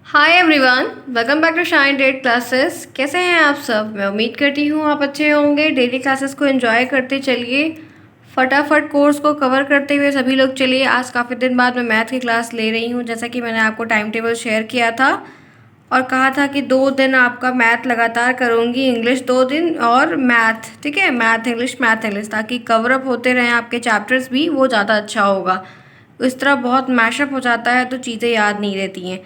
Hi everyone, welcome back to shine date classes. कैसे हैं आप सब? मैं उम्मीद करती हूँ आप अच्छे होंगे। डेली क्लासेस को एंजॉय करते चलिए, फटाफट कोर्स को कवर करते हुए सभी लोग चलिए। आज काफ़ी दिन बाद मैं मैथ की क्लास ले रही हूँ। जैसा कि मैंने आपको टाइम टेबल शेयर किया था और कहा था कि 2 दिन आपका मैथ लगातार करूँगी, इंग्लिश 2 दिन और मैथ, ठीक है, मैथ इंग्लिश, ताकि कवर अप होते रहें आपके चैप्टर्स भी, वो ज़्यादा अच्छा होगा। इस तरह बहुत मैशअप हो जाता है तो चीज़ें याद नहीं रहती हैं।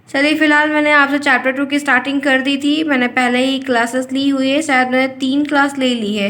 चलिए, फ़िलहाल मैंने आपसे चैप्टर 2 की स्टार्टिंग कर दी थी। मैंने पहले ही क्लासेस ली हुई है, शायद मैंने 3 क्लास ले ली है।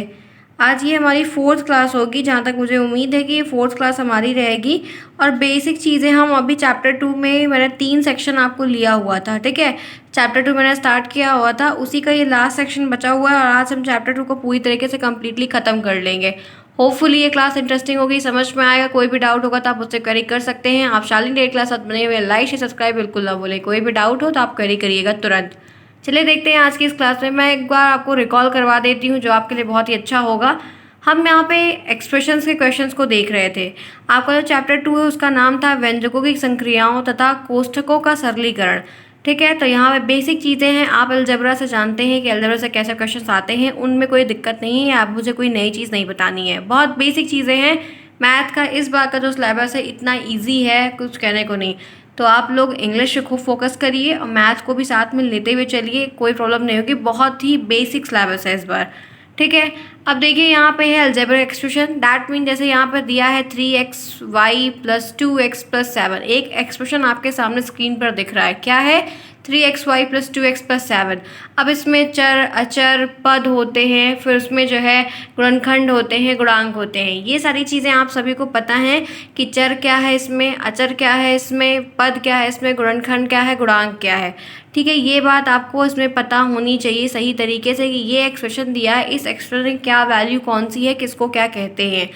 आज ये हमारी 4th क्लास होगी, जहाँ तक मुझे उम्मीद है कि ये 4th क्लास हमारी रहेगी। और बेसिक चीज़ें हम अभी चैप्टर 2 में, मैंने 3 सेक्शन आपको लिया हुआ था, ठीक है। चैप्टर 2 मैंने स्टार्ट किया हुआ था, उसी का ये लास्ट सेक्शन बचा हुआ है और आज हम चैप्टर 2 को पूरी तरीके से कम्प्लीटली ख़त्म कर लेंगे। होपफुली ये क्लास इंटरेस्टिंग होगी, समझ में आएगा। कोई भी डाउट होगा तो आप मुझसे क्वेरी कर सकते हैं। आप शालिनी डेट क्लास साथ बने हुए लाइक शेयर सब्सक्राइब बिल्कुल ना भूलें। कोई भी डाउट हो तो आप क्वेरी करिएगा तुरंत। चलिए देखते हैं आज की इस क्लास में। मैं एक बार आपको रिकॉल करवा देती हूँ, जो आपके लिए बहुत ही अच्छा होगा। हम यहाँ पे एक्सप्रेशंस के क्वेश्चंस को देख रहे थे। आपका जो चैप्टर 2 है उसका नाम था व्यंजकों की संक्रियाओं तथा कोष्ठकों का सरलीकरण, ठीक है। तो यहाँ पे बेसिक चीज़ें हैं, आप अलजेब्रा से जानते हैं कि अलजेब्रा से कैसे क्वेश्चंस आते हैं, उनमें कोई दिक्कत नहीं है। आप मुझे कोई नई चीज़ नहीं बतानी है, बहुत बेसिक चीज़ें हैं। मैथ का इस बार का जो सिलेबस है इतना ईजी है, कुछ कहने को नहीं। तो आप लोग इंग्लिश पे खूब फोकस करिए और मैथ को भी साथ में लेते हुए चलिए, कोई प्रॉब्लम नहीं होगी। बहुत ही बेसिक सिलेबस है इस बार, ठीक है। अब देखिए यहाँ पे है अलजेब्रिक एक्सप्रेशन, दैट मीन जैसे यहाँ पर दिया है 3xy + 2x + 7। एक एक्सप्रेशन आपके सामने स्क्रीन पर दिख रहा है, क्या है? 3xy + 2x + 7। अब इसमें चर अचर पद होते हैं, फिर उसमें जो है गुणनखंड होते हैं, गुणांक होते हैं। ये सारी चीज़ें आप सभी को पता है कि चर क्या है इसमें, अचर क्या है इसमें, पद क्या है इसमें, गुणनखंड क्या है, गुणांक क्या है, ठीक है। ये बात आपको इसमें पता होनी चाहिए सही तरीके से कि ये एक्सप्रेशन दिया है, इस एक्सप्रेशन में क्या वैल्यू कौन सी है, किसको क्या कहते हैं।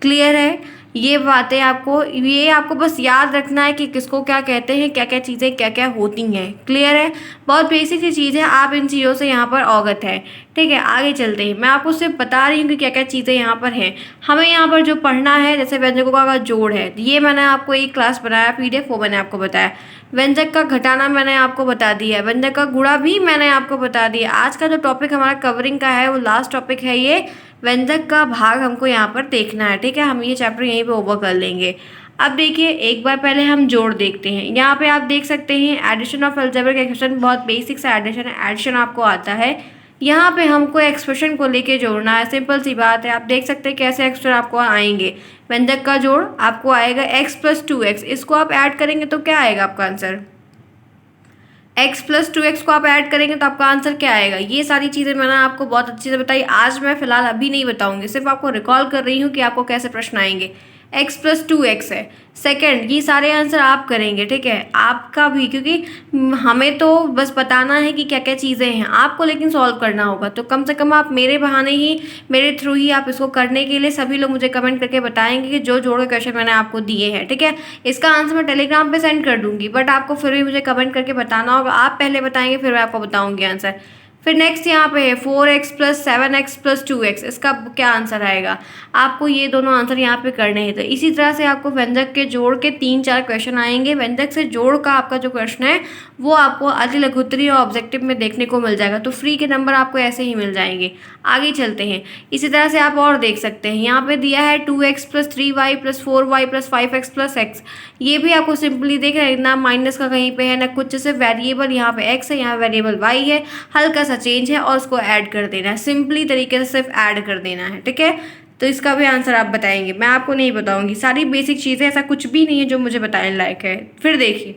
क्लियर है? ये बातें आपको, ये आपको बस याद रखना है कि किसको क्या कहते हैं, क्या क्या चीज़ें क्या क्या होती हैं। क्लियर है? बहुत बेसिक सी चीज़ है, आप इन चीज़ों से यहाँ पर अवगत है, ठीक है। आगे चलते हैं, मैं आपको सिर्फ बता रही हूँ कि क्या क्या चीज़ें यहाँ पर हैं। हमें यहाँ पर जो पढ़ना है, जैसे व्यंजकों का जोड़ है, ये मैंने आपको एक क्लास बनाया PDF, वो मैंने आपको बताया। व्यंजक का घटाना मैंने आपको बता दिया, व्यंजक का गुणा भी मैंने आपको बता दिया। आज का जो टॉपिक हमारा कवरिंग का है वो लास्ट टॉपिक है, ये व्यंजक का भाग हमको यहाँ पर देखना है, ठीक है। हम ये चैप्टर यहीं पे ओवर कर लेंगे। अब देखिए, एक बार पहले हम जोड़ देखते हैं। यहाँ पे आप देख सकते हैं एडिशन ऑफ अलजेब्रिक एक्सप्रेशन, बहुत बेसिक सा एडिशन है, एडिशन आपको आता है। यहाँ पे हमको एक्सप्रेशन को लेके जोड़ना है, सिंपल सी बात है। आप देख सकते हैं कैसे एक्सप्रेशन आपको आएंगे। व्यंजक का जोड़ आपको आएगा x + 2x, इसको आप ऐड करेंगे तो क्या आएगा आपका आंसर? x + 2x को आप ऐड करेंगे तो आपका आंसर क्या आएगा? ये सारी चीज़ें मैंने आपको बहुत अच्छे से बताई। आज मैं फिलहाल अभी नहीं बताऊंगी, सिर्फ आपको रिकॉल कर रही हूँ कि आपको कैसे प्रश्न आएंगे। x + 2x है सेकंड, ये सारे आंसर आप करेंगे, ठीक है, आपका भी, क्योंकि हमें तो बस बताना है कि क्या क्या चीज़ें हैं, आपको लेकिन सॉल्व करना होगा। तो कम से कम आप मेरे बहाने ही, मेरे थ्रू ही आप इसको करने के लिए सभी लोग मुझे कमेंट करके बताएंगे कि जो जोड़ के क्वेश्चन मैंने आपको दिए हैं, ठीक है। इसका आंसर मैं टेलीग्राम पे सेंड कर दूंगी, बट आपको फिर भी मुझे कमेंट करके बताना होगा। आप पहले बताएंगे फिर मैं आपको बताऊंगी आंसर। फिर नेक्स्ट यहाँ पे है 4x + 7x + 2x, इसका क्या आंसर आएगा? आपको ये दोनों आंसर यहाँ पे करने हैं। तो इसी तरह से आपको व्यंजक के जोड़ के 3-4 क्वेश्चन आएंगे। व्यंजक से जोड़ का आपका जो प्रश्न है वो आपको अति लघुत्तरी और ऑब्जेक्टिव में देखने को मिल जाएगा। तो फ्री के नंबर आपको ऐसे ही मिल जाएंगे। आगे चलते हैं, इसी तरह से आप और देख सकते हैं। यहाँ पे दिया है 2x + 3y + 4y + 5x + x। ये भी आपको सिंपली देख रहे हैं, ना माइनस का कहीं पे है ना कुछ, जैसे वेरिएबल यहाँ पे x है, यहाँ वेरिएबल y है, हल्का सा चेंज है और उसको ऐड कर देना है। सिंपली तरीके से सिर्फ ऐड कर देना है, ठीक है। तो इसका भी आंसर आप बताएंगे, मैं आपको नहीं बताऊंगी। सारी बेसिक चीज़ें, ऐसा कुछ भी नहीं है जो मुझे बताने लायक है। फिर देखिए,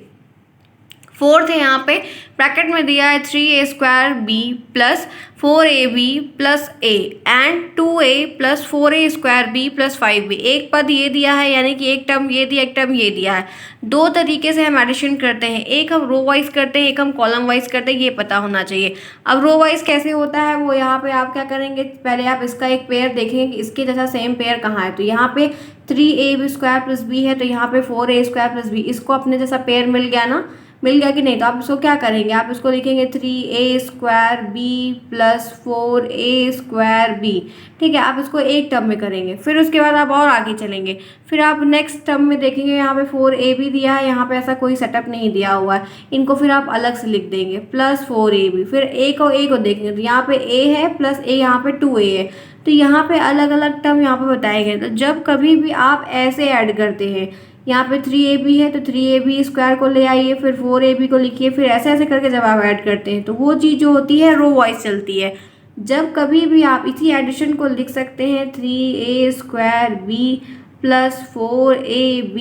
4th है, यहाँ पे ब्रैकेट में दिया है 3a² b + 4ab + a and 2a + 4a² b + 5b। एक पद ये दिया है, यानी कि एक टर्म ये दिया, एक टर्म ये दिया है। दो तरीके से हम एडिशन करते हैं, एक हम रो वाइज करते हैं, एक हम कॉलम वाइज करते हैं, ये पता होना चाहिए। अब रो वाइज कैसे होता है वो यहाँ पे आप क्या करेंगे, पहले आप इसका एक पेयर देखेंगे कि इसके जैसा सेम पेयर कहाँ है। तो यहाँ पे 3ab² + b है, तो यहाँ पे 4a² + b, इसको अपने जैसा पेयर मिल गया ना। मिल गया कि नहीं? तो आप इसको क्या करेंगे, आप इसको लिखेंगे 3a² प्लस 4a², ठीक है। आप इसको एक टर्म में करेंगे, फिर उसके बाद आप और आगे चलेंगे, फिर आप नेक्स्ट टर्म में देखेंगे यहाँ पे 4ab दिया है, यहाँ पे ऐसा कोई सेटअप नहीं दिया हुआ है, इनको फिर आप अलग से लिख देंगे प्लस 4ab, फिर ए को देखेंगे तो यहाँ पे a है प्लस a, यहाँ पे 2a है, तो यहाँ पे अलग अलग टर्म यहाँ पे बताए गए। तो जब कभी भी आप ऐसे ऐड करते हैं, यहाँ पे 3ab है तो 3ab² को ले आइए, फिर 4ab को लिखिए, फिर ऐसे ऐसे करके जब आप ऐड करते हैं तो वो चीज़ जो होती है रो वाइज चलती है। जब कभी भी आप इसी एडिशन को लिख सकते हैं 3a² plus 4ab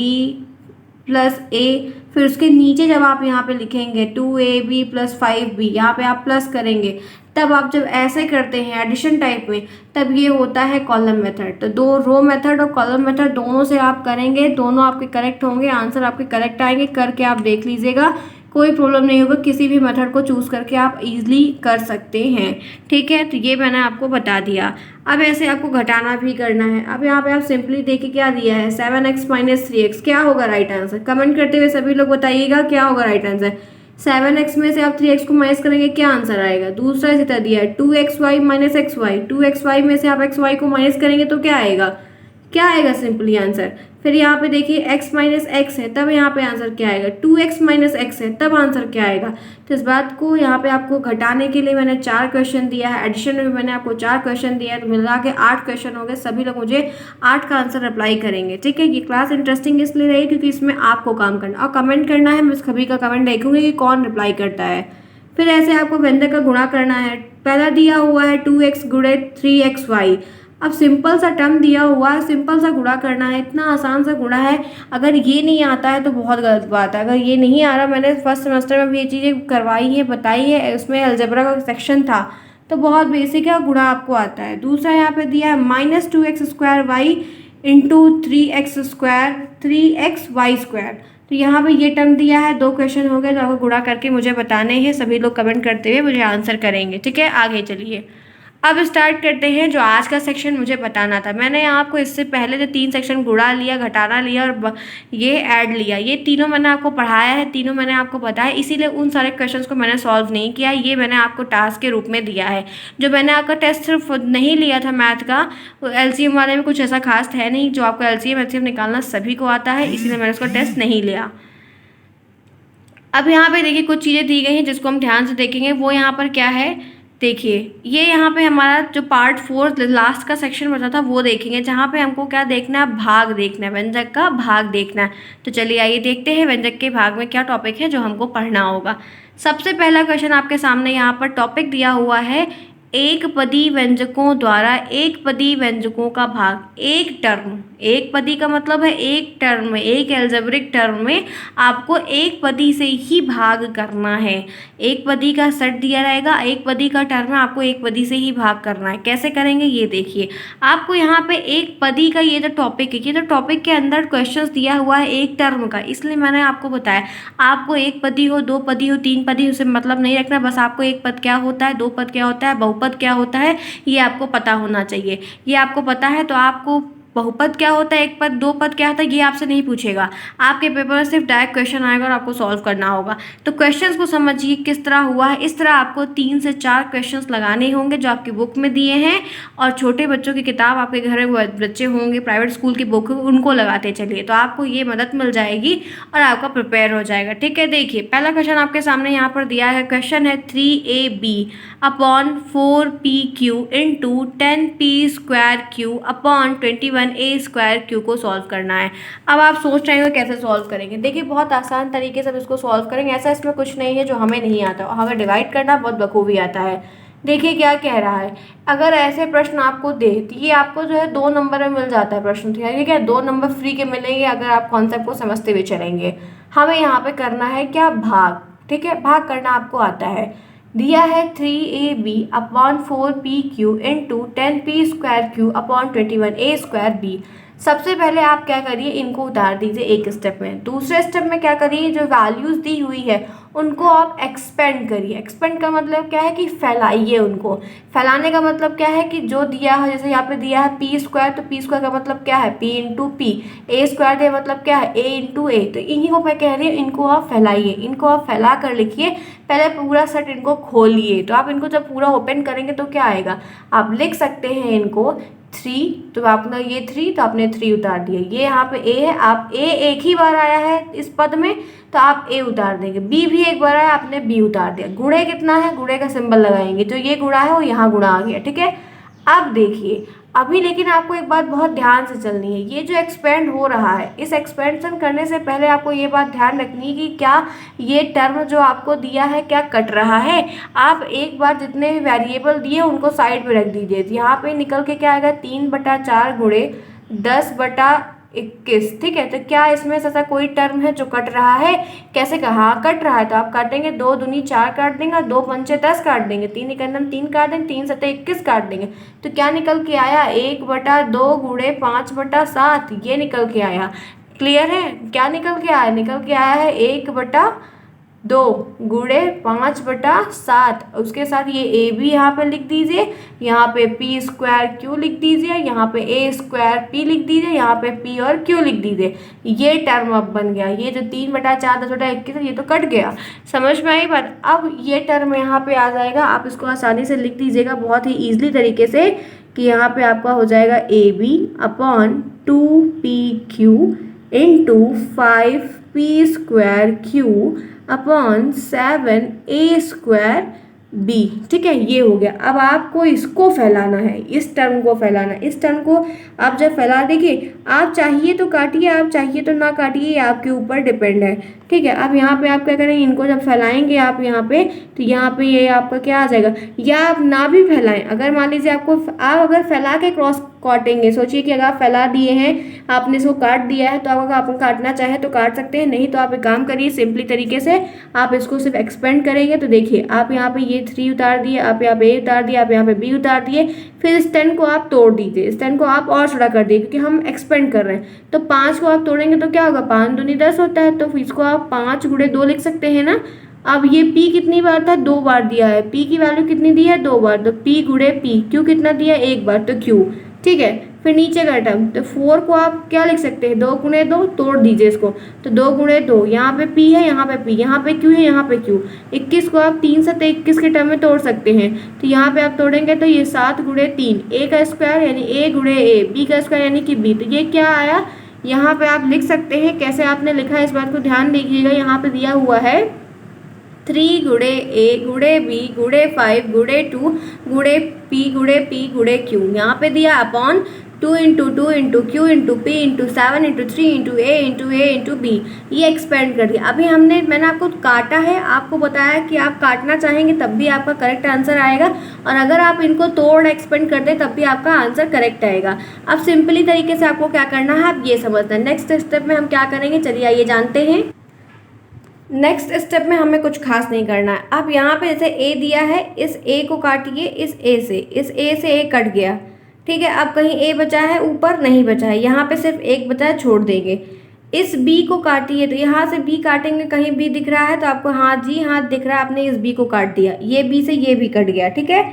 plus a, फिर उसके नीचे जब आप यहाँ पे लिखेंगे 2ab प्लस 5b, यहाँ पे आप प्लस करेंगे, तब आप जब ऐसे करते हैं एडिशन टाइप में, तब ये होता है कॉलम मेथड। तो दो रो मेथड और कॉलम मेथड दोनों से आप करेंगे, दोनों आपके करेक्ट होंगे, आंसर आपके करेक्ट आएंगे, करके आप देख लीजिएगा, कोई प्रॉब्लम नहीं होगा, किसी भी मेथड को चूज़ करके आप इजीली कर सकते हैं, ठीक है। तो ये मैंने आपको बता दिया। अब ऐसे आपको घटाना भी करना है। अब यहाँ पे आप सिंपली देखिए क्या दिया है, 7x माइनस 3x, क्या होगा राइट आंसर? कमेंट करते हुए सभी लोग बताइएगा क्या होगा राइट आंसर। 7x में से आप 3x को माइनस करेंगे, क्या आंसर आएगा? दूसरा इसी तरह दिया है 2xy माइनस xy, 2xy में से आप xy को माइनस करेंगे तो क्या आएगा? क्या आएगा सिंपली आंसर? फिर यहाँ पे देखिए x माइनस एक्स है, तब यहाँ पे आंसर क्या आएगा? 2x माइनस एक्स है, तब आंसर क्या आएगा? तो इस बात को यहाँ पे आपको घटाने के लिए मैंने 4 क्वेश्चन दिया है, एडिशन में मैंने आपको 4 क्वेश्चन दिया है, तो मिला के 8 क्वेश्चन हो गए। सभी लोग मुझे 8 का आंसर अप्लाई करेंगे, ठीक है। ये क्लास इंटरेस्टिंग इसलिए रही क्योंकि इसमें आपको काम करना और कमेंट करना है। मैं सभी का कमेंट देखूंगी कि कौन रिप्लाई करता है। फिर ऐसे आपको व्यंजक का गुणा करना है। पहला दिया हुआ है 2x गुणे 3xy। अब सिंपल सा टर्म दिया हुआ है, सिंपल सा गुणा करना है, इतना आसान सा गुणा है। अगर ये नहीं आता है तो बहुत गलत बात है। अगर ये नहीं आ रहा, मैंने फर्स्ट सेमेस्टर में भी ये चीज़ें करवाई है, बताई है, उसमें अलजेब्रा का सेक्शन था, तो बहुत बेसिक है, गुणा आपको आता है। दूसरा यहाँ पे दिया है -2x² इंटू 3xy², तो यहाँ पे ये टर्म दिया है। 2 क्वेश्चन हो गए, तो आपको गुणा करके मुझे बताने हैं। सभी लोग कमेंट करते हुए मुझे आंसर करेंगे, ठीक है। आगे चलिए, अब स्टार्ट करते हैं जो आज का सेक्शन मुझे बताना था। मैंने आपको इससे पहले जो 3 सेक्शन गुणा लिया, घटाना लिया और ये ऐड लिया, ये तीनों मैंने आपको पढ़ाया है, तीनों मैंने आपको बताया, इसीलिए उन सारे क्वेश्चंस को मैंने सॉल्व नहीं किया। ये मैंने आपको टास्क के रूप में दिया है। जो मैंने आपका टेस्ट सिर्फ नहीं लिया था मैथ का, LCM वाले में कुछ ऐसा खास है नहीं, जो आपको LCM HCF निकालना सभी को आता है, इसीलिए मैंने उसका टेस्ट नहीं लिया। अब यहाँ पे देखिए कुछ चीज़ें दी गई हैं जिसको हम ध्यान से देखेंगे। वो यहाँ पर क्या है, देखिए ये यहाँ पे हमारा जो पार्ट 4 लास्ट का सेक्शन बचा था वो देखेंगे, जहाँ पे हमको क्या देखना है, भाग देखना है, व्यंजक का भाग देखना है। तो चलिए आइए देखते हैं व्यंजक के भाग में क्या टॉपिक है जो हमको पढ़ना होगा। सबसे पहला क्वेश्चन आपके सामने यहाँ पर टॉपिक दिया हुआ है, एक पदी व्यंजकों द्वारा एक पदी व्यंजकों का भाग। एक टर्म, एक पदी का मतलब है एक टर्म में, एक एल्जेब्रिक टर्म में आपको एक पदी से ही भाग करना है। एक पदी का सेट दिया रहेगा, एक पदी का टर्म है, आपको एक पदी से ही भाग करना है। कैसे करेंगे ये देखिए। आपको यहाँ पे एक पदी का ये जो टॉपिक है, ये तो टॉपिक के अंदर क्वेश्चंस दिया हुआ है एक टर्म का, इसलिए मैंने आपको बताया आपको एक पदी हो, 2 पदी हो, 3 पदी हो, उसे मतलब नहीं रखना, बस आपको एक पद क्या होता है, 2 पद क्या होता है, बहुपद क्या होता है, ये आपको पता होना चाहिए। ये आपको पता है तो आपको बहुपद क्या होता है, एक पद, 2 पद क्या होता है, ये आपसे नहीं पूछेगा। आपके पेपर में सिर्फ डायरेक्ट क्वेश्चन आएगा और आपको सॉल्व करना होगा। तो क्वेश्चंस को समझिए किस तरह हुआ है। इस तरह आपको 3 से 4 क्वेश्चंस लगाने होंगे जो आपकी बुक में दिए हैं, और छोटे बच्चों की किताब, आपके घर में बच्चे होंगे प्राइवेट स्कूल की बुक, उनको लगाते चलिए, तो आपको ये मदद मिल जाएगी और आपका प्रिपेयर हो जाएगा, ठीक है। देखिए पहला क्वेश्चन आपके सामने यहाँ पर दिया है। क्वेश्चन है 3ab upon 4pq into 10p² upon 21a² को सॉल्व करना है। अब आप सोच रहे हो कैसे सॉल्व करेंगे। देखिए बहुत आसान तरीके से हम इसको सॉल्व करेंगे, ऐसा इसमें कुछ नहीं है जो हमें नहीं आता, हमें डिवाइड करना बहुत बखूबी आता है। देखिए क्या कह रहा है, अगर ऐसे प्रश्न आपको दे तो ये आपको जो है 2 नंबर में मिल जाता है प्रश्न, ठीक है। 2 नंबर फ्री के मिलेंगे अगर आप कॉन्सेप्ट को समझते हुए चलेंगे। हमें यहाँ पे करना है क्या, भाग, ठीक है। भाग करना आपको आता है। दिया है 3ab upon 4pq into 10p² upon 21a²b। सबसे पहले आप क्या करिए, इनको उतार दीजिए एक स्टेप में। दूसरे स्टेप में क्या करिए, जो वैल्यूज़ दी हुई है उनको आप एक्सपेंड करिए। एक्सपेंड का मतलब क्या है कि फैलाइए उनको। फैलाने का मतलब क्या है कि जो दिया है, जैसे यहाँ पे दिया है पी स्क्वायर, तो पी स्क्वायर का मतलब क्या है पी इंटू पी। ए स्क्वायर दिया मतलब क्या है ए इंटू ए। तो इन्हीं को मैं कह रही हूँ, इनको आप फैलाइए, इनको आप फैला कर लिखिए। पहले पूरा सेट इनको खोलिए, तो आप इनको जब पूरा ओपन करेंगे तो क्या आएगा, आप लिख सकते हैं इनको 3, तो आपने ये 3, तो आपने 3 उतार दिया। ये यहाँ पे ए है, आप ए एक ही बार आया है इस पद में, तो आप ए उतार देंगे। बी भी एक बार आया, आपने बी उतार दिया। गुणे कितना है, गुणे का सिंबल लगाएंगे, जो ये गुणा है वो यहाँ गुणा आ गया। ठीक है, अब देखिए अभी लेकिन आपको एक बात बहुत ध्यान से चलनी है। ये जो एक्सपेंड हो रहा है, इस एक्सपेंशन करने से पहले आपको ये बात ध्यान रखनी है कि क्या ये टर्म जो आपको दिया है क्या कट रहा है। आप एक बार जितने भी वेरिएबल दिए उनको साइड में रख दीजिए। यहाँ पे निकल के क्या आएगा 3/4 गुणे 10/21। ठीक है, तो क्या इसमें से ऐसा कोई टर्म है जो कट रहा है? कैसे कहा कट रहा है, तो आप काटेंगे 2 दूनी 4 काट देंगे, 2 पंचे 10 काट देंगे, 3 एकम 3 काट देंगे, 3 सत्ते 21 काट देंगे। तो क्या निकल के आया 1/2 गुणे 5/7, ये निकल के आया। क्लियर है, क्या निकल के आया, निकल के आया है 1/2 गुणे 5/7। उसके साथ ये ए भी यहाँ पे लिख दीजिए, यहाँ पे पी स्क्वायर क्यू लिख दीजिए, यहाँ पे ए स्क्वायर पी लिख दीजिए, यहाँ पे पी और क्यू लिख दीजिए। ये टर्म अब बन गया। ये जो 3/4 10/21 है ये तो कट गया। समझ में आई बात? अब ये टर्म यहाँ पे आ जाएगा, आप इसको आसानी से लिख दीजिएगा बहुत ही ईजिली तरीके से कि यहाँ पे आपका हो जाएगा A B upon 2PQ into 5P square Q upon 7A square B. ठीक है, ये हो गया। अब आपको इसको फैलाना है, इस टर्म को फैलाना है। इस टर्म को आप जब फैला देखिए, आप चाहिए तो काटिए, आप चाहिए तो ना काटिए, ये आपके ऊपर डिपेंड है। ठीक है, अब यहाँ पे आप क्या करेंगे, इनको जब फैलाएंगे आप यहाँ पे, तो यहाँ पे ये आपका क्या आ जाएगा। या आप ना भी फैलाएं, अगर मान लीजिए आपको, आप अगर फैला के क्रॉस काटेंगे, सोचिए कि अगर आप फैला दिए हैं, आपने इसको काट दिया है, तो अगर आप काटना चाहे तो काट सकते हैं, नहीं तो आप एक काम करिए सिंपली तरीके से आप इसको सिर्फ एक्सपेंड करेंगे। तो देखिए आप यहाँ पे ये 3 उतार दिए, आप यहाँ पे ए उतार दिए, आप यहाँ पे बी उतार दिए, फिर इस 10 को आप तोड़ दीजिए, इस 10 को आप और छोटा कर दिए क्योंकि हम एक्सपेंड कर रहे हैं। तो 5 को आप तोड़ेंगे तो क्या होगा, 5 दूनी 10 होता है, तो इसको आप 5 गुणे 2 लिख सकते हैं ना। अब ये p कितनी बार था, 2 बार दिया है, p की वैल्यू कितनी दी है 2 बार, तो p गुणे p। q कितना दिया है 1 बार, तो q। ठीक है, फिर नीचे का टर्म, तो 4 को आप क्या लिख सकते हैं 2 गुणे 2, तोड़ दीजिए इसको, तो 2 गुणे 2, यहाँ पे p है, यहाँ पे p, यहाँ पे q है, यहाँ पे q। 21 को आप 3 सत्ते 21 के टर्म में तोड़ सकते हैं, तो यहाँ पे आप तोड़ेंगे तो ये 7 गुणे 3, a का स्क्वायर यानी a गुणे a, b का स्क्वायर यानी कि b। तो ये क्या आया, यहाँ पे आप लिख सकते हैं। कैसे आपने लिखा है इस बात को ध्यान दीजिएगा। यहाँ पे दिया हुआ है 3 गुणे a गुणे b गुणे 5 गुणे 2 गुणे p गुणे q। यहाँ पे दिया upon 2 into 2 into Q into P into 7 into 3 into A into B. ये एक्सपेंड कर दिया। अभी मैंने आपको काटा है, आपको बताया कि आप काटना चाहेंगे तब भी आपका करेक्ट आंसर आएगा, और अगर आप इनको तोड़ एक्सपेंड कर दें तब भी आपका आंसर करेक्ट आएगा। अब सिंपली तरीके से आपको क्या करना है, आप ये समझना है। नेक्स्ट स्टेप में हम क्या करेंगे, चलिए आइए जानते हैं। नेक्स्ट स्टेप में हमें कुछ खास नहीं करना है। अब यहाँ पे जैसे ए दिया है, इस ए को काटिए, इस ए से ए कट गया। ठीक है, अब कहीं ए बचा है, ऊपर नहीं बचा है, यहाँ पे सिर्फ एक बचा है, छोड़ देंगे। इस बी को काटिए, तो यहाँ से बी काटेंगे, कहीं बी दिख रहा है तो आपको हाँ जी हाँ दिख रहा है, आपने इस बी को काट दिया, ये बी से ये भी कट गया। ठीक है,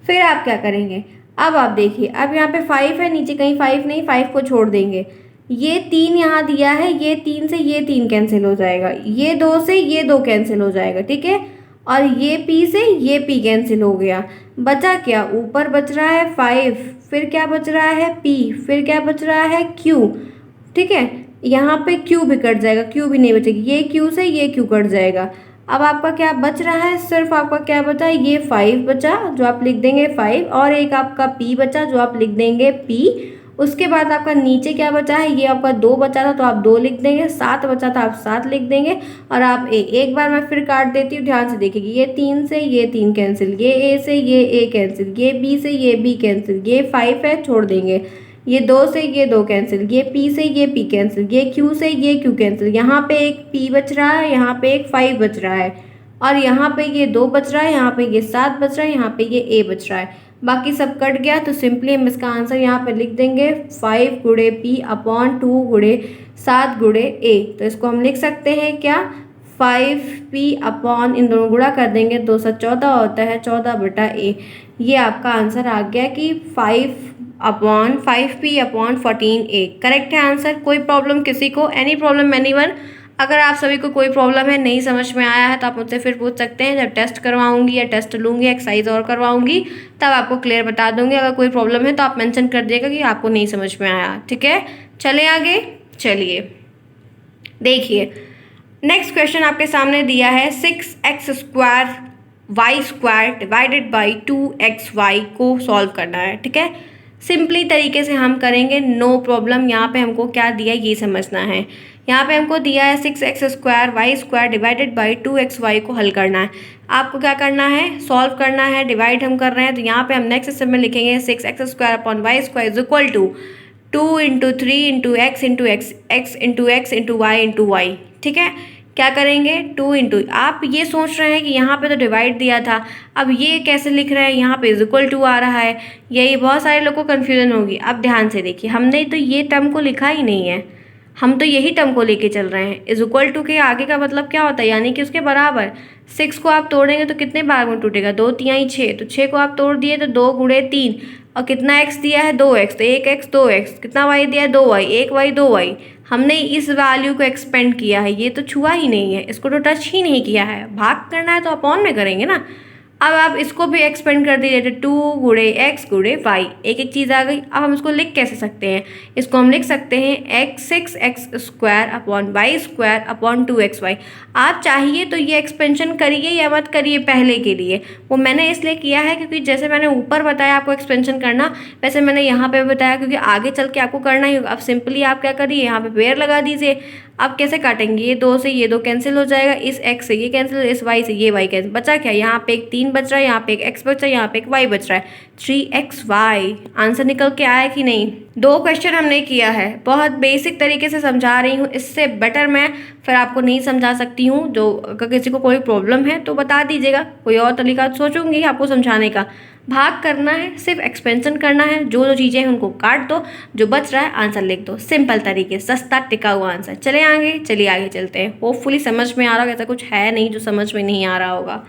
फिर आप क्या करेंगे, अब आप देखिए, अब यहाँ पे 5 है, नीचे कहीं 5 नहीं, 5 को छोड़ देंगे। ये 3 यहाँ दिया है, ये 3 से ये 3 कैंसिल हो जाएगा, ये 2 से ये 2 कैंसिल हो जाएगा। ठीक है, और ये p से ये p कैंसिल हो गया। बचा क्या, ऊपर बच रहा है 5, फिर क्या बच रहा है p, फिर क्या बच रहा है q। ठीक है, यहाँ पे q भी कट जाएगा, q भी नहीं बचेगी, ये q से ये q कट जाएगा। अब आपका क्या बच रहा है, सिर्फ आपका क्या बचा, ये 5 बचा जो आप लिख देंगे 5, और एक आपका p बचा जो आप लिख देंगे p। उसके बाद आपका नीचे क्या बचा है, ये आपका 2 बचा था तो आप 2 लिख देंगे, 7 बचा था आप 7 लिख देंगे, और आप एक बार मैं फिर काट देती हूँ, ध्यान से देखिए। ये 3 से ये 3 कैंसिल, ये ए से ये ए कैंसिल, ये बी से ये बी कैंसिल, ये 5 है छोड़ देंगे, ये 2 से ये 2 कैंसिल, ये पी से ये पी कैंसिल, ये क्यू से ये क्यू कैंसिल। यहाँ पे एक पी बच रहा है, यहाँ पे एक 5 बच रहा है, और यहाँ पे ये 2 बच रहा है, यहाँ पे ये 7 बच रहा है, यहाँ पे ये ए बच रहा है, बाकी सब कट गया। तो सिंपली हम इसका आंसर यहाँ पे लिख देंगे 5 गुणे p अपॉन 2 गुणे 7 गुणे a। तो इसको हम लिख सकते हैं क्या, 5p अपॉन इन दोनों गुणा कर देंगे 214 होता है 14/a। ये आपका आंसर आ गया कि 5p अपॉन 14a करेक्ट है आंसर। कोई प्रॉब्लम किसी को, एनी प्रॉब्लम एनीवन? अगर आप सभी को कोई प्रॉब्लम है, नहीं समझ में आया है, तो आप मुझसे फिर पूछ सकते हैं। जब टेस्ट करवाऊंगी या टेस्ट लूँगी, एक्सरसाइज और करवाऊंगी, तब आपको क्लियर बता दूंगी। अगर कोई प्रॉब्लम है तो आप मेंशन कर दिएगा कि आपको नहीं समझ में आया, ठीक है। चले आगे, चलिए देखिए नेक्स्ट क्वेश्चन आपके सामने दिया है 6x² y² divided by 2xy को सॉल्व करना है, ठीक है। सिंपली तरीके से हम करेंगे, नो प्रॉब्लम। यहाँ पे हमको क्या दिया ये समझना है। यहाँ पे हमको दिया है 6x² y² divided by 2xy को हल करना है। आपको क्या करना है, सॉल्व करना है। डिवाइड हम कर रहे हैं तो यहाँ पे हम नेक्स्ट स्टेप में लिखेंगे 6x² upon y² is equal to 2 × 3 × x × x x × x × y × y, ठीक है। क्या करेंगे, 2 × आप ये सोच रहे हैं कि यहाँ पे तो डिवाइड दिया था, अब ये कैसे लिख रहे हैं, यहाँ पे इज इक्वल टू आ रहा है। यही बहुत सारे लोग को कन्फ्यूजन होगी। अब ध्यान से देखिए, हमने तो ये टर्म को लिखा ही नहीं है, हम तो यही टर्म को लेके चल रहे हैं। इज इक्वल टू के आगे का मतलब क्या होता है, यानी कि उसके बराबर। 6 को आप तोड़ेंगे तो कितने भाग में टूटेगा, 2 × 3 = 6, तो 6 को आप तोड़ दिए तो 2 × 3, और कितना x दिया है 2x, तो 1x 2x, कितना y दिया है 2y, 1y 2y। हमने इस वैल्यू को एक्सपेंड किया है, ये तो छुआ ही नहीं है, इसको तो टच ही नहीं किया है। भाग करना है तो अपॉन में करेंगे ना। अब आप इसको भी एक्सपेंड कर दीजिए, तो 2 × x × y, एक एक चीज़ आ गई। अब हम इसको लिख कैसे सकते हैं, इसको हम लिख सकते हैं 6x² upon y² upon 2xy। आप चाहिए तो ये एक्सपेंशन करिए या मत करिए पहले के लिए, वो मैंने इसलिए किया है क्योंकि जैसे मैंने ऊपर बताया आपको एक्सपेंशन करना, वैसे मैंने यहाँ पे बताया क्योंकि आगे चल के आपको करना ही होगा। अब सिंपली आप क्या करिए, यहाँ पे पेयर लगा दीजिए। अब कैसे काटेंगे, ये 2 से ये 2 कैंसिल हो जाएगा, इस x से ये कैंसिल, इस y से ये y कैंसिल, बचा क्या, यहाँ पे एक 3 बच रहा है, यहाँ पे एक x बच रहा है, यहाँ पे एक y बच रहा है, 3xy। आंसर निकल के आया कि नहीं। 2 क्वेश्चन हमने किया है, बहुत बेसिक तरीके से समझा रही हूँ, इससे बेटर मैं फिर आपको नहीं समझा सकती हूँ। जो अगर किसी को कोई प्रॉब्लम है तो बता दीजिएगा, कोई और तरीका सोचूंगी आपको समझाने का। भाग करना है, सिर्फ एक्सपेंशन करना है, जो जो चीज़ें हैं उनको काट दो, जो बच रहा है आंसर लिख दो। सिंपल तरीके, सस्ता टिका हुआ आंसर। चले आगे, चलिए आगे चलते हैं। होपफुली समझ में आ रहा होगा, ऐसा कुछ है नहीं जो समझ में नहीं आ रहा होगा।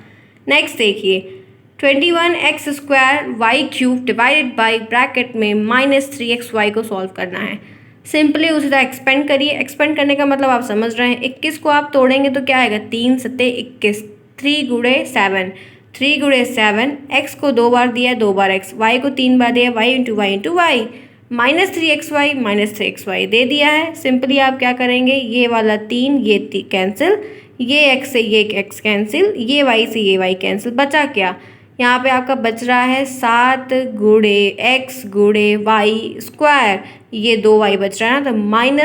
नेक्स्ट देखिए 21x² y³ divided by bracket में -3xy को सॉल्व करना है। सिंपली उसे तो एक्सपेंड करिए। एक्सपेंड करने का मतलब आप समझ रहे हैं, 21 को आप तोड़ेंगे तो क्या आएगा, 3 × 7 = 21, 3 × 7, 3 × 7, x को 2 बार दिया 2 बार x, y को 3 बार दिया y × y × y, -3xy -3xy दे दिया है। सिंपली आप क्या करेंगे, ये वाला 3 ये कैंसिल, ये x से ये x कैंसिल, ये y से ये y कैंसिल, बचा क्या, यहाँ पे आपका बच रहा है 7 × x × y², ये 2y बच रहा है ना, तो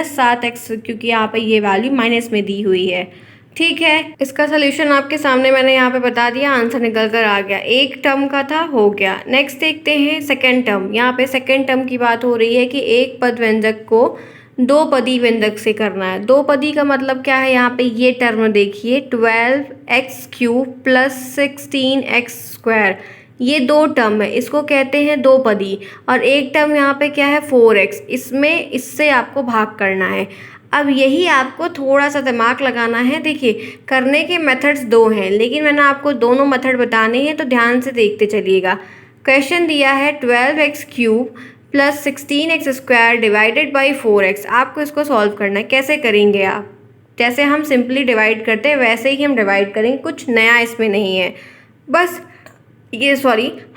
-7x, क्योंकि यहाँ पे ये वैल्यू माइनस में दी हुई है। ठीक है, इसका सोल्यूशन आपके सामने मैंने यहाँ पे बता दिया, आंसर निकल कर आ गया। एक टर्म का था, हो गया। नेक्स्ट देखते हैं सेकेंड टर्म। यहाँ पे सेकेंड टर्म की बात हो रही है कि एक पद व्यंजक को 2 पदी व्यंजक से करना है। 2 पदी का मतलब क्या है, यहाँ पे ये टर्म देखिए 12x³ + 16x², ये 2 टर्म है, इसको कहते हैं 2 पदी। और एक टर्म यहाँ पे क्या है 4x, इसमें इससे आपको भाग करना है। अब यही आपको थोड़ा सा दिमाग लगाना है। देखिए करने के मेथड्स 2 हैं, लेकिन मैंने आपको दोनों मेथड बताने हैं, तो ध्यान से देखते चलिएगा। क्वेश्चन दिया है 12x³ + 16x² divided by 4x। आपको इसको सॉल्व करना है। कैसे करेंगे आप, जैसे हम सिंपली डिवाइड करते हैं वैसे ही हम डिवाइड करेंगे, कुछ नया इसमें नहीं है। बस ये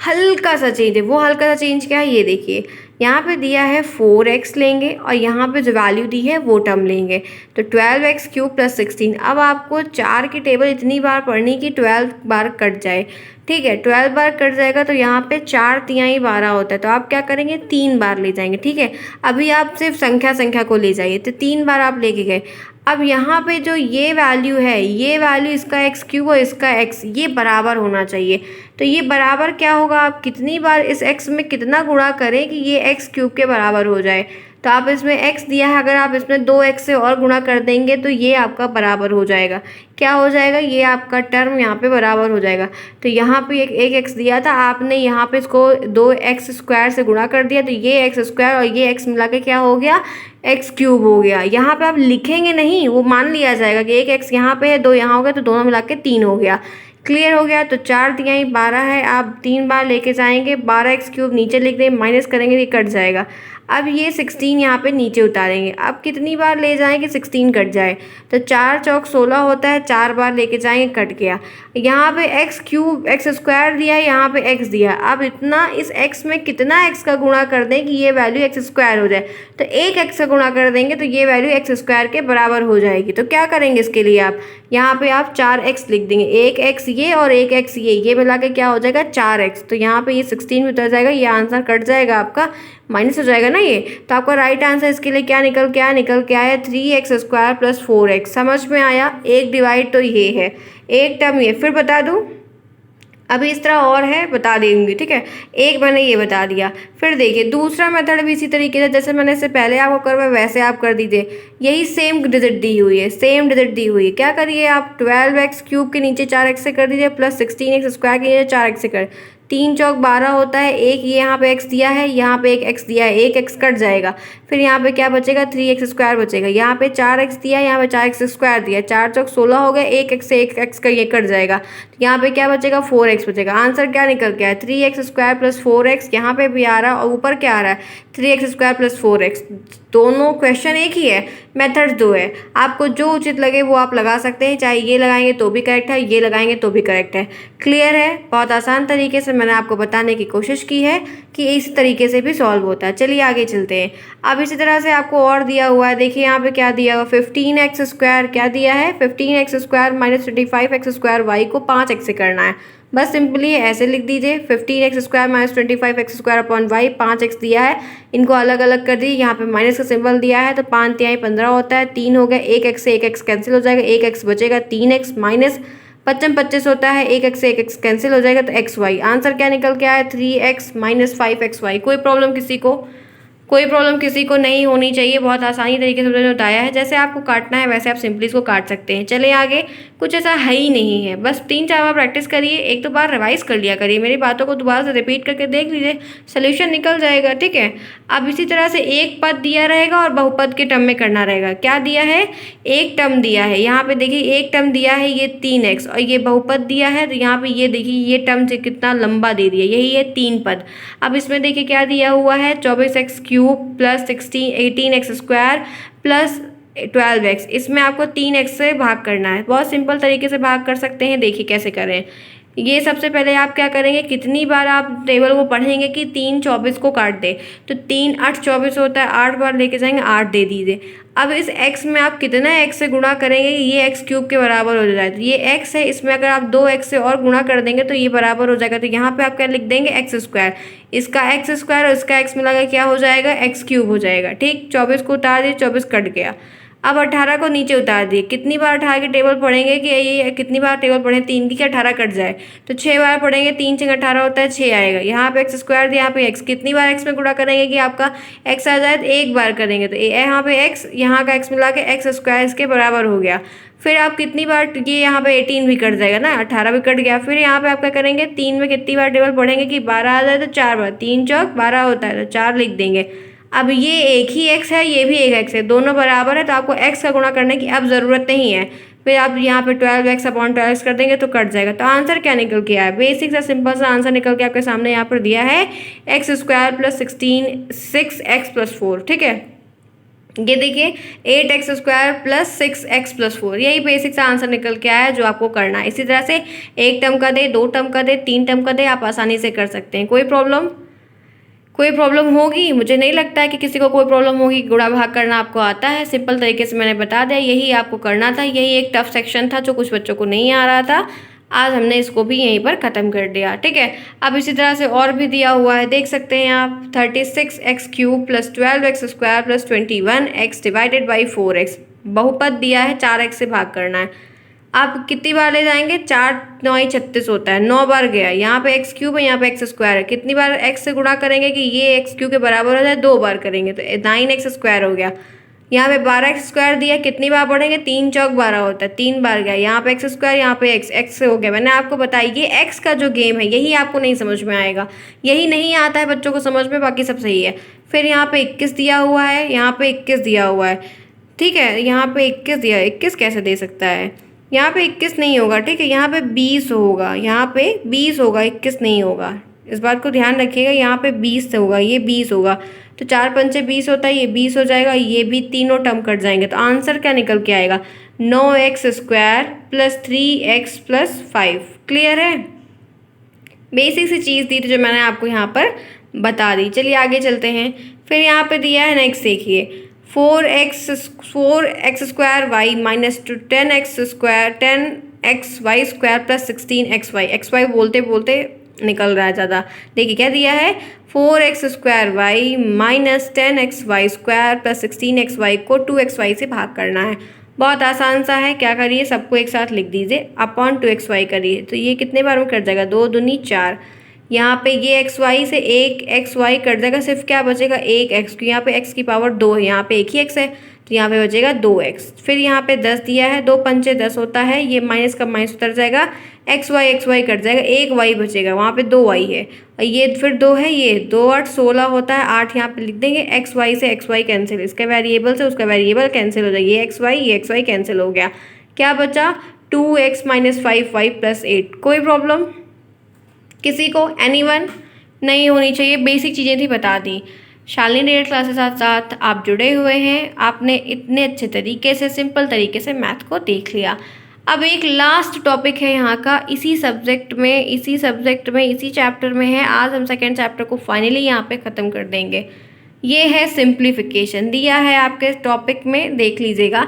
हल्का सा चेंज है। वो हल्का सा चेंज क्या है, ये देखिए यहाँ पे दिया है 4x लेंगे और यहाँ पे जो वैल्यू दी है वो टर्म लेंगे, तो 12x³ + 16। अब आपको 4 की टेबल इतनी बार पढ़नी कि 12 बार कट जाए, ठीक है। 12 बार कट जाएगा तो यहाँ पे 4 × 3 = 12 होता है, तो आप क्या करेंगे 3 बार ले जाएंगे, ठीक है। अभी आप सिर्फ संख्या को ले जाइए, तो 3 बार आप लेके गए। अब यहाँ पे जो ये वैल्यू है, ये वैल्यू इसका x³ और इसका x, ये बराबर होना चाहिए। तो ये बराबर क्या होगा, आप कितनी बार इस x में कितना गुणा करें कि ये x³ के बराबर हो जाए। तो आप इसमें x दिया है, अगर आप इसमें 2x से और गुणा कर देंगे तो ये आपका बराबर हो जाएगा। क्या हो जाएगा? ये आपका टर्म यहाँ पे बराबर हो जाएगा। तो यहाँ पे एक x दिया था, आपने यहाँ पे इसको 2x² से गुणा कर दिया, तो ये x² और ये x मिला के क्या हो गया? x³ हो गया। यहाँ पे आप लिखेंगे नहीं, वो मान लिया जाएगा कि एक x यहाँ पे है, 2 यहाँ हो गया, तो दोनों मिला के 3 हो गया। क्लियर हो गया? तो 4 दिया ही 12 है, आप 3 बार लेके जाएंगे, 12x³ नीचे लिख दें, माइनस करेंगे ये कट जाएगा। अब ये 16 यहाँ पे नीचे उतारेंगे, अब कितनी बार ले जाएंगे 16 कट जाए, तो 4 चौक 16 होता है, 4 बार लेके जाएंगे कट गया। यहाँ पे x² दिया है, यहाँ पे x दिया, अब इतना इस x में कितना x का गुणा कर दें कि ये वैल्यू x² हो जाए, तो एक x का गुणा कर देंगे तो ये वैल्यू x² के बराबर हो जाएगी। तो क्या करेंगे इसके लिए, आप यहाँ पे आप 4x लिख देंगे, एक x ये और एक x ये मिला के क्या हो जाएगा? 4x। तो यहाँ पे ये 16 में उतर जाएगा, ये आंसर कट जाएगा आपका, माइनस हो जाएगा ना ये। तो आपका राइट आंसर इसके लिए क्या निकल के आया? 3x² + 4x। समझ में आया? एक डिवाइड तो ये है, एक टर्म ये। फिर बता दूँ, अभी इस तरह और है, बता देंगी, ठीक है। एक मैंने ये बता दिया। फिर देखिए दूसरा मेथड भी इसी तरीके से, जैसे मैंने इससे पहले आपको करवाया वैसे आप कर दीजिए। यही सेम डिजिट दी हुई है, सेम डिजिट दी हुई है। क्या करिए आप 12x³ के नीचे 4x से कर दीजिए, प्लस 16x² के नीचे 4x से कर, 3 चौक 12 होता है, एक ये यहाँ पे x दिया है, यहाँ पे एक x दिया है, एक x कट जाएगा, फिर यहाँ पे क्या बचेगा? 3x² बचेगा। यहाँ पे 4x दिया है, यहाँ पे 4x² दिया है, 4 चौक 16 हो गया, एक x से एक x का ये कट जाएगा, तो यहाँ पे क्या बचेगा? 4x बचेगा। आंसर क्या निकल के आया? 3x² + 4x। यहाँ पे भी आ रहा है और ऊपर क्या आ रहा है? 3x² + 4x। दोनों क्वेश्चन एक ही है, मेथड्स दो है, आपको जो उचित लगे वो आप लगा सकते हैं, चाहे ये लगाएंगे तो भी करेक्ट है, ये लगाएंगे तो भी करेक्ट है। क्लियर है? बहुत आसान तरीके से मैंने आपको बताने की कोशिश की है कि इस तरीके से भी सॉल्व होता है। चलिए आगे चलते हैं। अब इसी तरह से आपको और दिया हुआ है, देखिए यहाँ पे क्या दिया हुआ? 15x²। क्या दिया है? 15x² - 25x² y को 5x से करना है। बस सिंपली ऐसे लिख दीजिए, 15x² - 25x² y, 5x दिया है, इनको अलग अलग कर दीजिए। यहाँ पे माइनस का सिंबल दिया है, तो 5 तिहाई 15 होता है, 3 हो गया, एक x से एक x कैंसिल हो जाएगा, एक x बचेगा, 3x माइनस 55 25 होता है, एक x से एक x कैंसिल हो जाएगा, तो xy। आंसर क्या निकल के आया? 3x - 5xy। कोई प्रॉब्लम किसी को? कोई प्रॉब्लम किसी को नहीं होनी चाहिए। बहुत आसानी तरीके से मैंने बताया है, जैसे आपको काटना है वैसे आप सिंपली इसको काट सकते हैं। चले आगे, कुछ ऐसा है ही नहीं है, बस 3-4 बार प्रैक्टिस करिए, एक दो बार रिवाइज कर लिया करिए, मेरी बातों को दोबारा से रिपीट करके देख लीजिए, सोल्यूशन निकल जाएगा, ठीक है। अब इसी तरह से एक पद दिया रहेगा और बहुपद के टर्म में करना रहेगा। क्या दिया है? एक टर्म दिया है, यहाँ पे देखिए एक टर्म दिया है ये 3x, और ये बहुपद दिया है, तो यहाँ पे ये देखिए ये टर्म से कितना लंबा दे दिया, यही है 3 पद। अब इसमें देखिए क्या दिया हुआ है? 24x³ + 18x² + 12x। इसमें आपको 3x से भाग करना है, बहुत सिंपल तरीके से भाग कर सकते हैं। देखिए कैसे करें। ये सबसे पहले आप क्या करेंगे, कितनी बार आप टेबल को पढ़ेंगे कि 3 24 को काट दे, तो 3 8 24 होता है, 8 बार लेके जाएंगे, 8 दे दीजिए। अब इस x में आप कितना x से गुणा करेंगे, ये x³ के बराबर हो जाए, तो ये x है, इसमें अगर आप 2x से और गुणा कर देंगे तो ये बराबर हो जाएगा, तो यहाँ पे आप क्या लिख देंगे? x²। इसका x² और इसका x मिला के क्या हो जाएगा? x³ हो जाएगा, ठीक। 24 को उतार दिए, 24 कट गया। अब 18 को नीचे उतार दिए, कितनी बार 18 की टेबल पढ़ेंगे कि ये कितनी बार टेबल पढ़ें? 3 की, क्या 18 कट जाए, तो 6 बार पढ़ेंगे, 3 6 18 होता है, 6 आएगा। यहाँ पे x² दिया, यहाँ पे x, कितनी बार x में गुणा करेंगे कि आपका x आ जाए? तो एक बार करेंगे, तो यहाँ पे x, यहाँ का x मिला के x² इसके बराबर हो गया। फिर आप कितनी बार, ये यहाँ पे 18 भी कट जाएगा ना, 18 भी कट गया। फिर यहाँ पे आप क्या करेंगे? 3 में कितनी बार टेबल पढ़ेंगे कि 12 आ जाए, तो 4 बार, 3 चौक 12 होता है, तो 4 लिख देंगे। अब ये एक ही x है, ये भी एक x है, दोनों बराबर है, तो आपको x का गुणा करने की अब ज़रूरत नहीं है। फिर आप यहाँ पे 12x/12x कर देंगे तो कट जाएगा। तो आंसर क्या निकल के आया? बेसिक सा सिंपल सा आंसर निकल के आपके सामने यहाँ पर दिया है, x² + 6x + 4, ठीक है। ये देखिए 8x² + 6x + 4, यही बेसिक सा आंसर निकल के आया है जो आपको करना है। इसी तरह से एक टर्म का दे, 2 टर्म का दे, 3 टर्म का दे, आप आसानी से कर सकते हैं। कोई प्रॉब्लम होगी? मुझे नहीं लगता है कि किसी को कोई प्रॉब्लम होगी। गुणा भाग करना आपको आता है, सिंपल तरीके से मैंने बता दिया, यही आपको करना था। यही एक टफ सेक्शन था जो कुछ बच्चों को नहीं आ रहा था, आज हमने इसको भी यहीं पर ख़त्म कर दिया, ठीक है। अब इसी तरह से और भी दिया हुआ है, देख सकते हैं आप, 36x³ + 12x² + 21x / 4x। बहुपद दिया है, 4x से भाग करना है। आप कितनी बार ले जाएंगे, 4×9=36 होता है, 9 बार गया। यहाँ पे एक्स क्यूब है, यहाँ पे एक्स स्क्वायर है, कितनी बार एक्स से गुणा करेंगे कि ये एक्स क्यूब के बराबर हो जाए, 2 बार करेंगे तो 9x² हो गया। यहाँ पे 12x² दिया, कितनी बार पढ़ेंगे, 3×4=12 होता है, 3 बार गया। यहाँ पे x², यहाँ पे x से हो गया। मैंने आपको बताया ये x का जो गेम है यही आपको नहीं समझ में आएगा, यही नहीं आता है बच्चों को समझ में, बाकी सब सही है। फिर यहाँ पे 21 दिया हुआ है, यहाँ पे 21 दिया हुआ है, ठीक है। यहाँ पे 21 दिया है, 21 कैसे दे सकता है, यहाँ पे 21 नहीं होगा, ठीक है। यहाँ पे 20 होगा, यहाँ पे 20 होगा, 21 नहीं होगा, इस बात को ध्यान रखिएगा। यहाँ पे 20 होगा, ये 20 होगा, तो 4×5=20 होता है, ये 20 हो जाएगा, ये भी तीनों टर्म कट जाएंगे, तो आंसर क्या निकल के आएगा, 9x² + 3x + 5। क्लियर है, बेसिक सी चीज़ दी थी जो मैंने आपको यहाँ पर बता दी। चलिए आगे चलते हैं। फिर यहाँ पे दिया है नेक्स्ट, देखिए 4x² y - 10xy² + 16xy। xy बोलते बोलते निकल रहा है ज़्यादा। देखिए क्या दिया है, 4x² y - 10xy² + 16xy को 2xy से भाग करना है। बहुत आसान सा है, क्या करिए सबको एक साथ लिख दीजिए, अपॉन 2xy करिए, तो ये कितने बार में कट जाएगा, 2 दूनी 4। यहाँ पे ये xy से 1xy कट जाएगा, सिर्फ क्या बचेगा, 1x, क्योंकि यहाँ पे x की पावर 2 है, यहाँ पे एक ही x है, तो यहाँ पे बचेगा 2x। फिर यहाँ पे 10 दिया है, 2×5=10 होता है, ये माइनस का माइनस उतर जाएगा, xy कट जाएगा, एक y बचेगा, वहाँ पे 2y है, और ये फिर 2 है, ये 2×8=16 होता है, 8 यहाँ पे लिख देंगे। xy से xy कैंसिल, इसका वेरिएबल से उसका वेरिएबल कैंसिल हो जाएगा, ये xy कैंसिल हो गया, क्या बचा, 2x - 5y + 8। कोई प्रॉब्लम किसी को, एनीवन, नहीं होनी चाहिए। बेसिक चीज़ें थी, बता दी। शालिनी डेट क्लास के साथ साथ आप जुड़े हुए हैं, आपने इतने अच्छे तरीके से, सिंपल तरीके से मैथ को देख लिया। अब एक लास्ट टॉपिक है यहाँ का, इसी सब्जेक्ट में, इसी चैप्टर में है। आज हम सेकेंड चैप्टर को फाइनली यहाँ पे ख़त्म कर देंगे। ये है सिंप्लीफिकेशन, दिया है आपके टॉपिक में, देख लीजिएगा।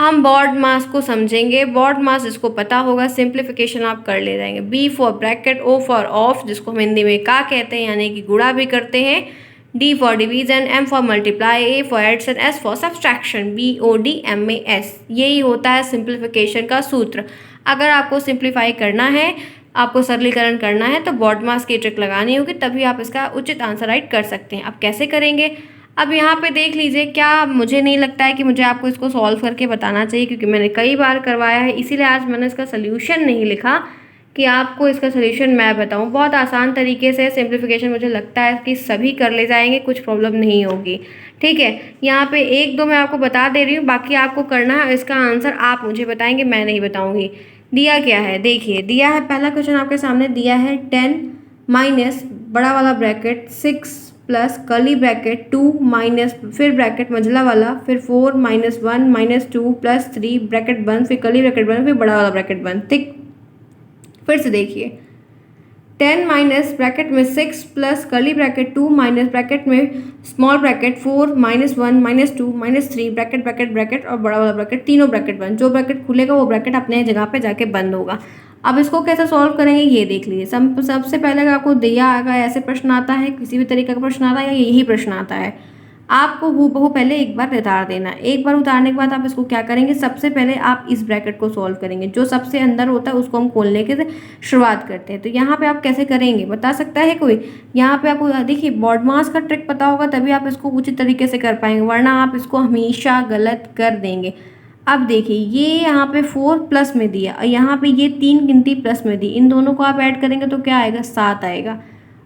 हम बॉड मास को समझेंगे, बॉड मास जिसको पता होगा, सिंप्लीफिकेशन आप कर ले जाएंगे। B for bracket, O for of, जिसको हम हिंदी में का कहते हैं, यानी कि गुणा भी करते हैं, D for division, M for multiply, A for addition, S for subtraction, BODMAS। यही होता है सिंप्लीफिकेशन का सूत्र। अगर आपको सिंप्लीफाई करना है, आपको सरलीकरण करना है, तो बॉड मास की ट्रिक लगानी होगी, तभी आप इसका उचित आंसर राइट कर सकते हैं। अब कैसे करेंगे, अब यहाँ पे देख लीजिए, क्या मुझे नहीं लगता है कि मुझे आपको इसको सॉल्व करके बताना चाहिए, क्योंकि मैंने कई बार करवाया है, इसीलिए आज मैंने इसका सल्यूशन नहीं लिखा कि आपको इसका सल्यूशन मैं बताऊं। बहुत आसान तरीके से सिंप्लीफिकेशन मुझे लगता है कि सभी कर ले जाएंगे, कुछ प्रॉब्लम नहीं होगी, ठीक है। यहाँ पे 1-2 मैं आपको बता दे रही हूँ, बाकी आपको करना है। इसका आंसर आप मुझे बताएंगे, मैं नहीं बताऊँगी। दिया क्या है, देखिए दिया है, पहला क्वेश्चन आपके सामने दिया है, 10 माइनस बड़ा वाला bracket 6 plus curly bracket 2 minus, फिर ब्रैकेट मंझला वाला, फिर 4 - 1 - 2 प्लस 3 ब्रैकेट बंद, फिर कर्ली ब्रैकेट बंद, फिर बड़ा वाला ब्रैकेट बंद, ठीक। फिर से देखिए, 10 माइनस ब्रैकेट में 6 plus curly bracket 2 minus bracket में small bracket 4 - 1 - 2 -3 bracket bracket bracket और बड़ा वाला ब्रैकेट, तीनों ब्रैकेट बंद। जो ब्रैकेट खुलेगा वो ब्रैकेट अपने जगह पे जाके बंद होगा। अब इसको कैसे सॉल्व करेंगे ये देख लीजिए। सबसे पहले अगर आपको दिया आएगा, ऐसे प्रश्न आता है, किसी भी तरीके का प्रश्न आता है, या यही प्रश्न आता है, आपको हूबहू पहले एक बार उतार देना। एक बार उतारने के बाद आप इसको क्या करेंगे, सबसे पहले आप इस ब्रैकेट को सॉल्व करेंगे, जो सबसे अंदर होता है उसको हम खोलने के शुरुआत करते हैं। तो यहाँ पे आप कैसे करेंगे, बता सकता है कोई? यहाँ पे आपको देखिए, बॉड मास का ट्रिक पता होगा तभी आप इसको उचित तरीके से कर पाएंगे, वरना आप इसको हमेशा गलत कर देंगे। अब देखिए, ये यहाँ पे 4 प्लस में दिया और यहाँ पे ये 3 गिनती प्लस में दी, इन दोनों को आप ऐड करेंगे तो क्या आएगा, 7 आएगा।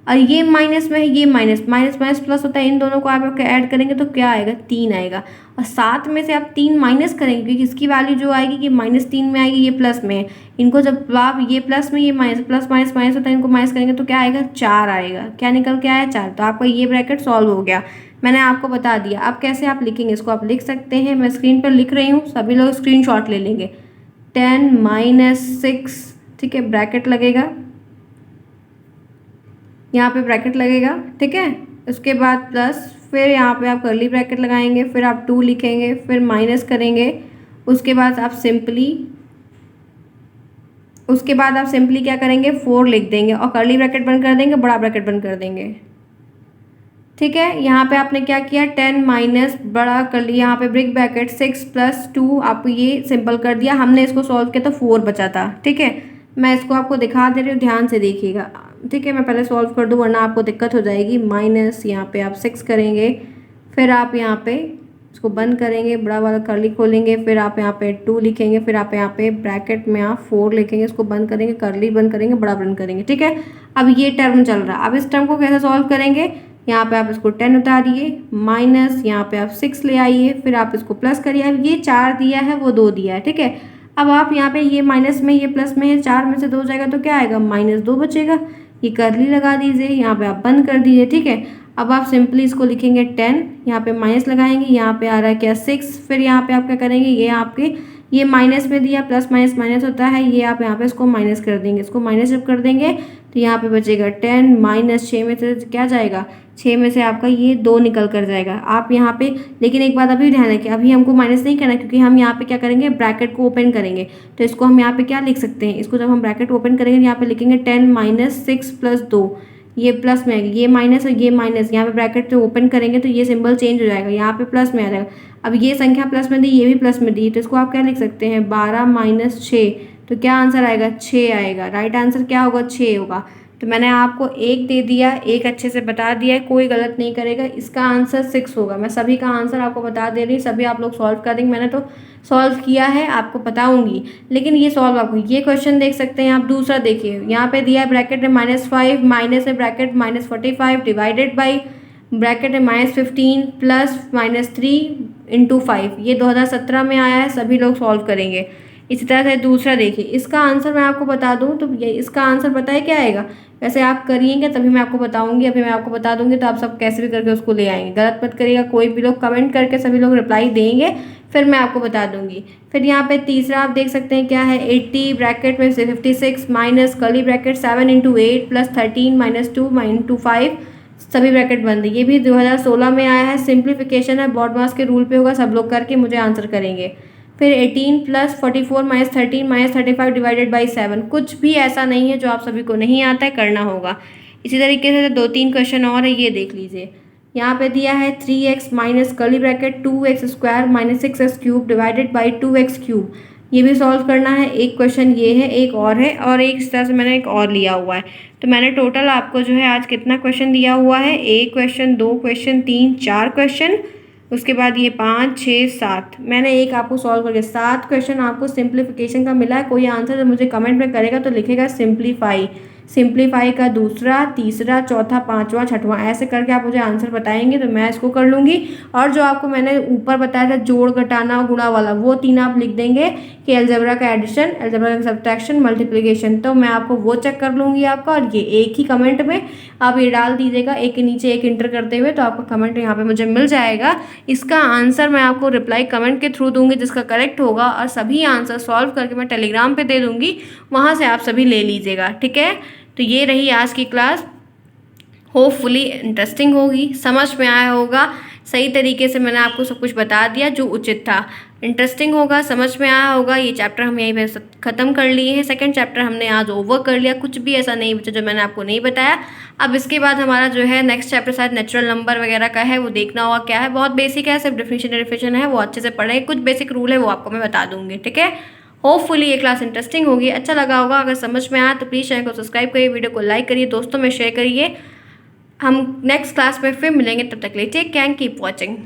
और ये माइनस में है, ये माइनस माइनस प्लस होता है, इन दोनों को आप ऐड करेंगे तो क्या आएगा, 3 आएगा। और 7 में से आप 3 माइनस करेंगे, क्योंकि इसकी वैल्यू जो आएगी कि -3 में आएगी, ये प्लस में है। इनको जब आप, ये प्लस में, ये माइनस, प्लस माइनस माइनस होता है, इनको माइनस करेंगे तो क्या आएगा, 4 आएगा। क्या निकल के आया, 4। तो आपका ये ब्रैकेट सॉल्व हो गया, मैंने आपको बता दिया। अब कैसे आप लिखेंगे इसको, आप लिख सकते हैं, मैं स्क्रीन पर लिख रही हूँ, सभी लोग स्क्रीनशॉट ले लेंगे। 10 - 6, ठीक है, ब्रैकेट लगेगा, यहाँ पे ब्रैकेट लगेगा, ठीक है। उसके बाद प्लस, फिर यहाँ पे आप कर्ली ब्रैकेट लगाएंगे, फिर आप 2 लिखेंगे, फिर माइनस करेंगे, उसके बाद आप सिंपली क्या करेंगे, 4 लिख देंगे और कर्ली ब्रैकेट बंद कर देंगे, बड़ा ब्रैकेट बंद कर देंगे। ठीक है। यहाँ पे आपने क्या किया, 10 माइनस बड़ा कर लिया, यहाँ पे ब्रेक ब्रैकेट 6 + 2 आपको ये सिंपल कर दिया। हमने इसको सॉल्व किया तो 4 बचा था। ठीक है, मैं इसको आपको दिखा दे रही हूँ, ध्यान से देखिएगा। ठीक है, मैं पहले सॉल्व कर दूँ वरना आपको दिक्कत हो जाएगी। माइनस यहाँ पे आप 6 करेंगे, फिर आप यहाँ पे इसको बंद करेंगे, बड़ा वाला कर्ली खोलेंगे, फिर आप यहाँ पे 2 लिखेंगे, फिर आप यहाँ पे ब्रैकेट में आप 4 लिखेंगे, इसको बंद करेंगे, कर्ली बंद करेंगे, बड़ा बंद करेंगे। ठीक है, अब ये टर्म चल रहा है। अब इस टर्म को कैसे सॉल्व करेंगे, यहाँ पे आप इसको 10 उतारिए, माइनस यहाँ पे आप 6 ले आइए, फिर आप इसको प्लस करिए। अब ये 4 दिया है, वो 2 दिया है। ठीक है, अब आप यहाँ पे ये माइनस में ये प्लस में है, 4 में से 2 जाएगा तो क्या आएगा, -2 बचेगा। ये कर्ली लगा दीजिए, यहाँ पे आप बंद कर दीजिए। ठीक है, अब आप सिंपली इसको लिखेंगे 10, यहाँ पे माइनस लगाएंगे, यहाँ पे आ रहा है क्या 6, फिर यहाँ पे आप क्या करेंगे, ये आपके ये माइनस में दिया, प्लस माइनस माइनस होता है, ये आप यहाँ पे इसको माइनस कर देंगे। इसको माइनस जब कर देंगे तो यहाँ पे बचेगा 10 माइनस 6 में से क्या जाएगा, 6 में से आपका ये 2 निकल कर जाएगा। आप यहाँ पे लेकिन एक बात अभी ध्यान रखें, अभी हमको माइनस नहीं करना, क्योंकि हम यहाँ पे क्या करेंगे, ब्रैकेट को ओपन करेंगे। तो इसको हम यहाँ पे क्या लिख सकते हैं, इसको जब हम ब्रैकेट ओपन करेंगे यहाँ पे लिखेंगे 10 माइनस 6 + 2, ये प्लस में आएगी, ये माइनस और ये माइनस, यहाँ पे ब्रैकेट जो ओपन करेंगे तो ये सिंबल चेंज हो जाएगा, यहाँ पे प्लस में आ जाएगा। अब ये संख्या प्लस में दी, ये भी प्लस में दी, तो इसको आप क्या लिख सकते हैं, 12 माइनस 6, तो क्या आंसर आएगा, 6 आएगा। राइट आंसर क्या होगा, 6 होगा। तो मैंने आपको 1 दे दिया, 1 अच्छे से बता दिया है, कोई गलत नहीं करेगा। इसका आंसर 6 होगा। मैं सभी का आंसर आपको बता दे रही, सभी आप लोग सॉल्व कर देंगे। मैंने तो सॉल्व किया है, आपको बताऊंगी, लेकिन ये सॉल्व आपको ये क्वेश्चन देख सकते हैं आप। दूसरा देखिए, यहाँ पे दिया है ब्रैकेट में -5, माइनस है ब्रैकेट -45 डिवाइडेड बाई ब्रैकेट है -15 प्लस -3 × 5। ये 2017 में आया है, सभी लोग सॉल्व करेंगे। इसी तरह से दूसरा देखिए, इसका आंसर मैं आपको बता दूं तो ये इसका आंसर पता है क्या आएगा, वैसे आप करिएंगे तभी मैं आपको बताऊंगी, अभी मैं आपको बता दूंगी तो आप सब कैसे भी करके उसको ले आएंगे। गलत मत करिएगा, कोई भी लोग कमेंट करके सभी लोग रिप्लाई देंगे, फिर मैं आपको बता दूंगी। फिर यहाँ पे तीसरा आप देख सकते हैं क्या है, 80 ब्रैकेट में से 56 माइनस कर्ली ब्रैकेट 7 × 8 + 13 - 2 × 5 सभी ब्रैकेट बंद है। ये भी 2016 में आया है, सिंप्लीफिकेशन है, बॉडमास के रूल पे होगा, सब लोग करके मुझे आंसर करेंगे। फिर 18 + 44 - 13 - 35 डिवाइडेड बाई 7। कुछ भी ऐसा नहीं है जो आप सभी को नहीं आता है, करना होगा। इसी तरीके से 2-3 क्वेश्चन और है, ये देख लीजिए। यहाँ पे दिया है 3x minus curly bracket 2x² - 6x³ divided by 2x³। ये भी सॉल्व करना है। एक क्वेश्चन ये है, एक और है, और एक इस तरह से मैंने एक और लिया हुआ है। तो मैंने टोटल आपको जो है आज कितना क्वेश्चन दिया हुआ है, 1 क्वेश्चन, 2 क्वेश्चन, 3 4 क्वेश्चन, उसके बाद ये 5 6 7, मैंने एक आपको सॉल्व करके 7 क्वेश्चन आपको सिंप्लीफिकेशन का मिला है। कोई आंसर जब मुझे कमेंट में करेगा तो लिखेगा सिंप्लीफाई, सिंप्लीफाई का दूसरा, तीसरा, चौथा, पांचवा, छठवां, ऐसे करके आप मुझे आंसर बताएंगे तो मैं इसको कर लूँगी। और जो आपको मैंने ऊपर बताया था जोड़, घटाना, गुणा वाला, वो 3 आप लिख देंगे कि अलजेब्रा का एडिशन, अलजेब्रा का सब्ट्रैक्शन, मल्टीप्लिकेशन, तो मैं आपको वो चेक कर लूँगी आपका। और ये एक ही कमेंट में आप ये डाल दीजिएगा, एक के नीचे एक इंटर करते हुए, तो आपका कमेंट यहाँ पे मुझे मिल जाएगा। इसका आंसर मैं आपको रिप्लाई कमेंट के थ्रू दूंगी जिसका करेक्ट होगा, और सभी आंसर सॉल्व करके मैं टेलीग्राम पे दे दूंगी, वहाँ से आप सभी ले लीजिएगा। ठीक है, तो ये रही आज की क्लास। होपफुली इंटरेस्टिंग होगी, समझ में आया होगा, सही तरीके से मैंने आपको सब कुछ बता दिया जो उचित था। इंटरेस्टिंग होगा, समझ में आया होगा। ये चैप्टर हम यहीं पे ख़त्म कर लिए हैं। सेकंड चैप्टर हमने आज ओवर कर लिया, कुछ भी ऐसा नहीं बचा जो मैंने आपको नहीं बताया। अब इसके बाद हमारा जो है नेक्स्ट चैप्टर शायद नेचुरल नंबर वगैरह का है, वो देखना होगा क्या है। बहुत बेसिक है, सिर्फ डिफरेंशिएशन है, वो अच्छे से पढ़ें। कुछ बेसिक रूल है वो आपको मैं बता दूँगी। ठीक है, होपफुली ये क्लास इंटरेस्टिंग होगी, अच्छा लगा होगा। अगर समझ में आया तो प्लीज़ चैनल को सब्सक्राइब करिए, वीडियो को लाइक करिए, दोस्तों में शेयर करिए। हम नेक्स्ट क्लास में फिर मिलेंगे, तब तक के लिए टेक केयर, कीप वॉचिंग।